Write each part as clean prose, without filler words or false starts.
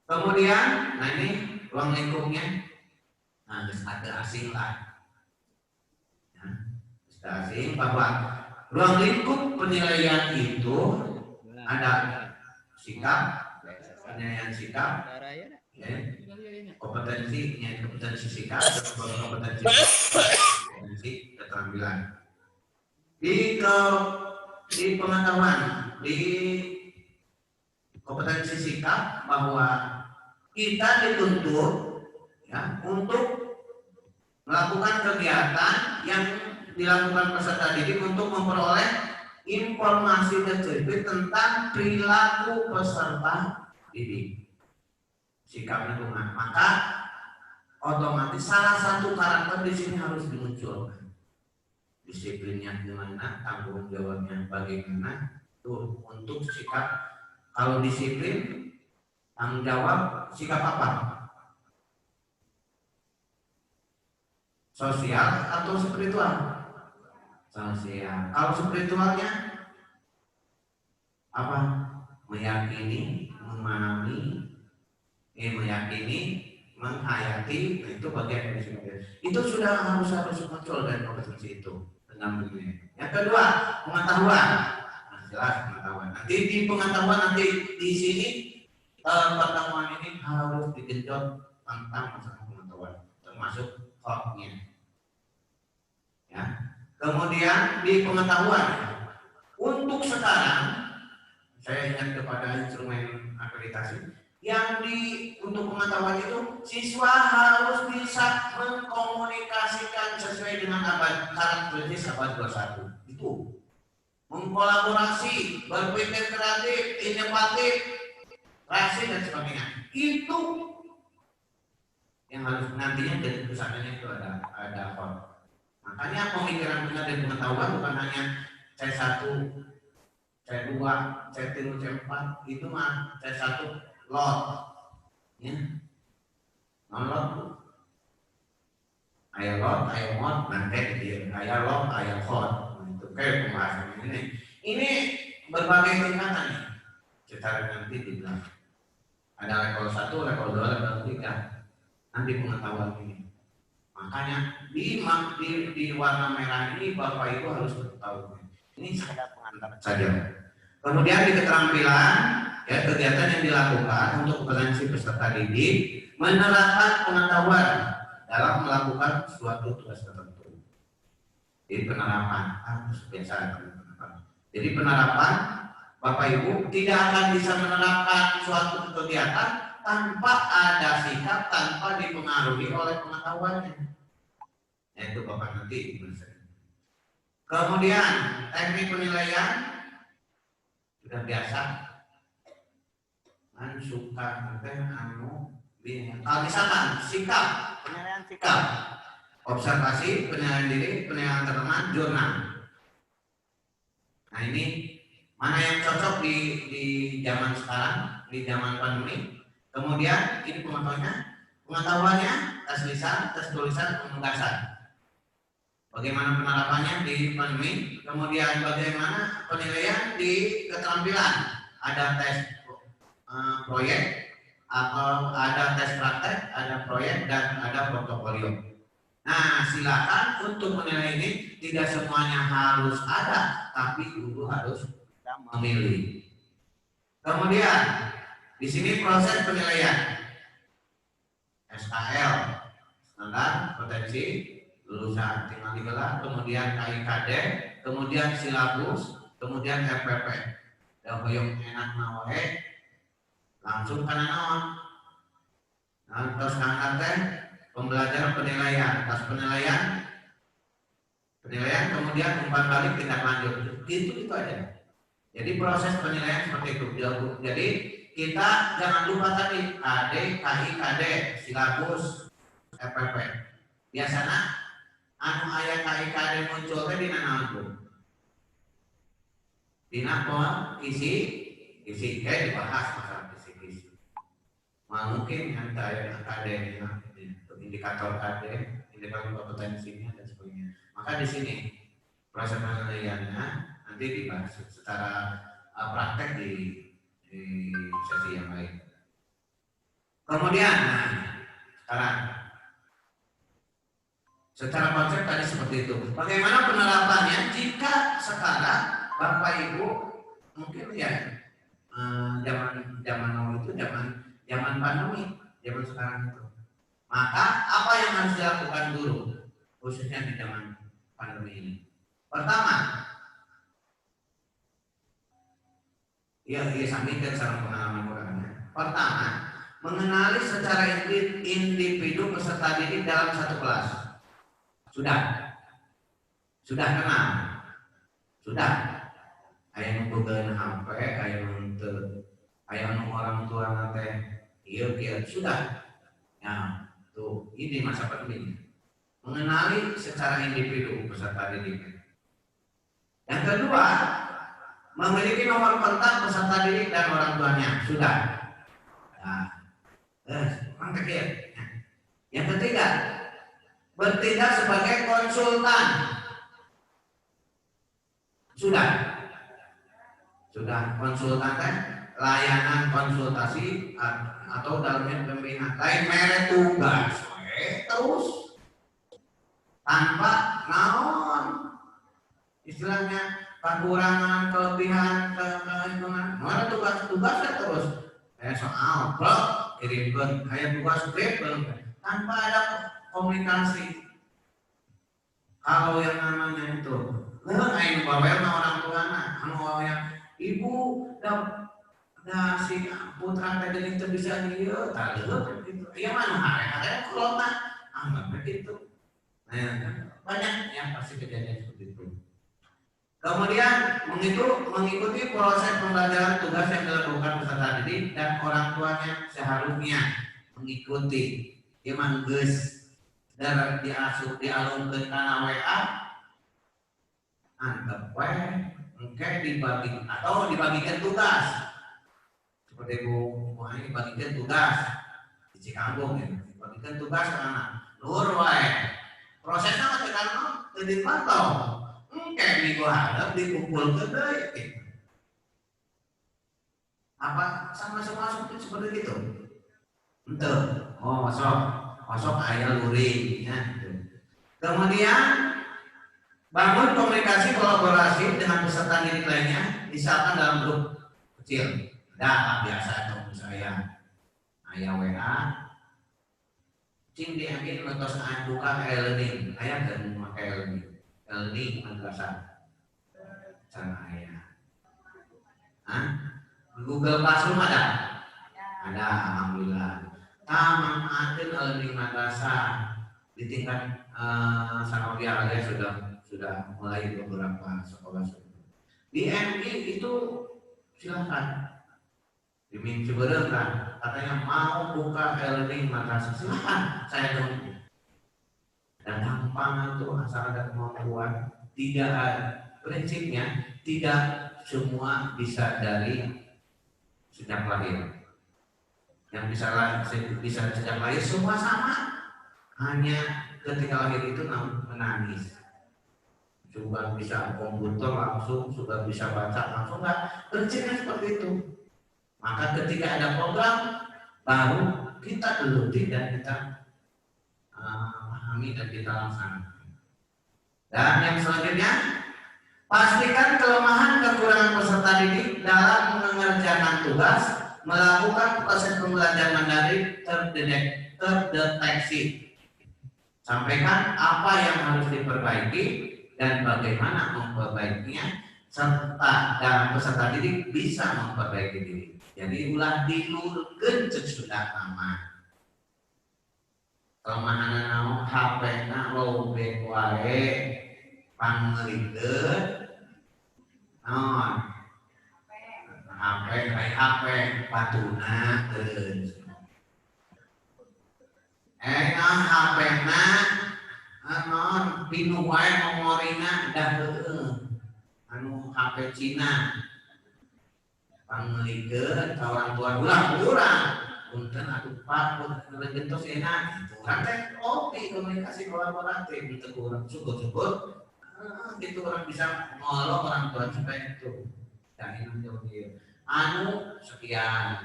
Kemudian, nah ini ruang lingkupnya, nah ada asing lah, ada asing bahwa ruang lingkup penilaian itu ada sikap, penilaian sikap, ya, kompetensi sikap, kompetensi keterampilan. Di pengetahuan, di kompetensi sikap bahwa kita dituntut ya untuk melakukan kegiatan yang dilakukan peserta didik untuk memperoleh informasi spesifik tentang perilaku peserta didik, sikap lingkungan. Maka otomatis salah satu karakter di sini harus dimunculkan. Disiplinnya gimana, tanggung jawabnya bagaimana, tuh untuk sikap. Kalau disiplin, tanggung jawab, sikap apa? Sosial atau spiritual? Sosial. Kalau spiritualnya apa? Meyakini, memahami, meyakini, menghayati, itu bagian dari sikap. Itu sudah harus muncul dari kompetensi itu. Yang kedua, pengetahuan. Nah, jelas pengetahuan. Nanti di pengetahuan, nanti di sini pertemuan ini harus digenjot tentang masalah pengetahuan, termasuk hotnya. Ya. Kemudian di pengetahuan, untuk sekarang saya ingat kepada instrumen akreditasi yang untuk pengetahuan itu siswa harus bisa mengkomunikasikan sesuai dengan karakteristik abad 21 itu, mengkolaborasi, berpikir kreatif, inovatif, kreasi dan sebagainya. Itu yang harus nantinya jadi pusatnya itu ada apa? Makanya pemikiran kita dari pengetahuan bukan hanya C1, C2, C3, C4, itu mah C1 lot, ya, non-lot, ayah lot, ayah mod, nanti dia, ayah lot, ayah hot, itu kayak pembahasan ini berbagai tingkatan nih, secara nanti dibilang ada level 1, level 2, level 3, nanti pengetahuan ini. Makanya di warna merah ini Bapak Ibu harus tahu. Ini saya pengantar saja. Kemudian di keterampilan, ya, kegiatan yang dilakukan untuk kompetensi peserta didik menerapkan pengetahuan dalam melakukan suatu tugas tertentu. Jadi penerapan harus biasa. Jadi penerapan Bapak Ibu tidak akan bisa menerapkan suatu kegiatan tanpa ada sikap, tanpa dipengaruhi oleh pengetahuannya. Yaitu Bapak nanti. Kemudian teknik penilaian sudah biasa. Suka kalau misalkan sikap, penilaian sikap, observasi, penilaian diri, penilaian teman, jurnal. Nah ini mana yang cocok di zaman sekarang, di zaman pandemi. Kemudian ini pengetahuannya, tes lisan, tes tulisan, penugasan. Bagaimana penerapannya di pandemi, kemudian bagaimana penilaian di keterampilan, ada tes proyek atau ada tes praktek, ada proyek dan ada portofolio. Nah, silakan untuk menilai ini tidak semuanya harus ada, tapi guru harus memilih. Kemudian di sini proses penilaian SKL, standar potensi lulusan tinggal digelar, kemudian KIKD, kemudian silabus, kemudian RPP. Dan hoyong enak nawae langsung karena naon. Nah, terus nanti pembelajaran penilaian, atas penilaian, kemudian umpan balik tindak lanjut. Itu aja. Jadi proses penilaian seperti itu. Jadi kita jangan lupa tadi KD, KIKD, silabus, RPP. Biasanya ayat KIKD muncul teh dina naon? Dina isi kayak dibahas masalah kisi. Mungkin yang ayat KD indikator KD, indikator kompetensinya dan sebagainya. Maka di sini proses penilaiannya nanti dibahas secara praktek di sesi yang lain. Kemudian, sekarang secara konsep tadi seperti itu. Bagaimana penerapannya jika sekarang Bapak Ibu mungkin ya zaman now itu zaman pandemi, zaman sekarang itu. Maka apa yang harus dilakukan dulu, khususnya di zaman pandemi ini? Pertama, ya sampaikan secara pengalaman orangnya. Pertama, mengenali secara individu peserta didik dalam satu kelas. Sudah kenal, sudah. Ayah nungguin HP, ayah nunggu, ayah nunggu orang tua nanti, iya sudah. Ya, tuh ini masa pandemi. Mengenali secara individu peserta didik. Yang kedua, memiliki nomor kontak peserta didik dan orang tuanya. Sudah. Nah, mantap ya. Yang ketiga, bertindak sebagai konsultan. Sudah konsultan kan? Layanan konsultasi atau dalamnya pembinaan. Lain merek tugas. Terus tanpa naon istilahnya kekurangan, kelebihan, kehitungan. Mana tugas-tugasnya terus. Soal blog kirimkan, kayak tugas skrip tanpa ada komunikasi. Kalau yang namanya itu, ayo bawa orang tua anu yang ibu dah si putra teh geuning teu bisa ieu taleuh gitu. Ieu mah hare-hare kulona anggap begitu. Nah, banyak yang pasti kejadian seperti itu. Kemudian mengikuti proses pembelajaran tugas yang dilakukan peserta didik dan orang tuanya seharusnya mengikuti. Dia manggeus dan dialungkeun kana WA antep we engke dibagi atau dibagikan tugas. Seperti Bu ini dibagikan tugas di Cikambung ya. Dibagikan tugas ke anak. Nur wae. Prosesnya mah teu kan teu dipantau. Kayak minggu harap dikumpul ke deui. Apa sama-sama seperti itu? Ente. Oh, masuk aya luring ya. Kemudian bangun komunikasi kolaborasi dengan peserta didik lainnya, misalkan dalam grup kecil. Ada biasa atau saya aya WA. Cing diambil mentos buka e-learning. Aya dan memakai e-learning. Learning madrasah cara ayah. Google Classroom ada? Ada, alhamdulillah. Manfaatkan learning madrasah di tingkat sanawiyah sudah mulai beberapa sekolah. Di MI itu silakan. Di Ciberem kan katanya mau buka learning madrasah, silakan saya tunggu. Dan gampang itu asal ada kemampuan. Tidak prinsipnya tidak semua bisa dari sejak lahir. Yang bisa sejak lahir semua sama. Hanya ketika lahir itu menangis. Sudah bisa komputer langsung, sudah bisa baca langsung, enggak. Prinsipnya seperti itu. Maka ketika ada program baru kita geluti dan kita dan kita laksanakan. Dan yang selanjutnya, pastikan kelemahan kekurangan peserta didik dalam mengerjakan tugas, melakukan proses pembelajaran daring terdeteksi. Sampaikan apa yang harus diperbaiki dan bagaimana memperbaikinya, serta dalam peserta didik bisa memperbaiki diri. Jadi ulah dilurkeun sudah lama. Kelemahan naon HP-na lobek wae panglikeun naon HP batuna teuing naon HP-na naon pinuh wae memorina dah heueuh anu HP Cina panglikeun ka orang tua urang punten atuh Pak ngelengentos enak gitu. Urang teh oke komunikasi kolaboratif gitu urang syukur-syukur gitu orang bisa ngolong orang tua supaya itu dan ini anu sekian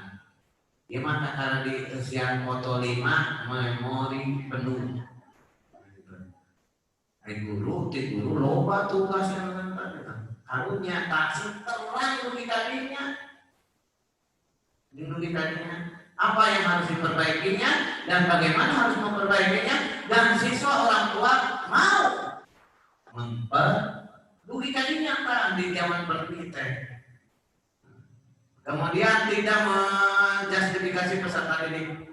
Gimana karena di usia foto 5 memori penuh. Guru, ti guru loba tugas yang karunya tak setelah dikadinya, apa yang harus diperbaikinya dan bagaimana harus memperbaikinya, dan siswa orang tua mau memperbaikinya Pak di zaman berpikir. Kemudian tidak menjustifikasi peserta didik.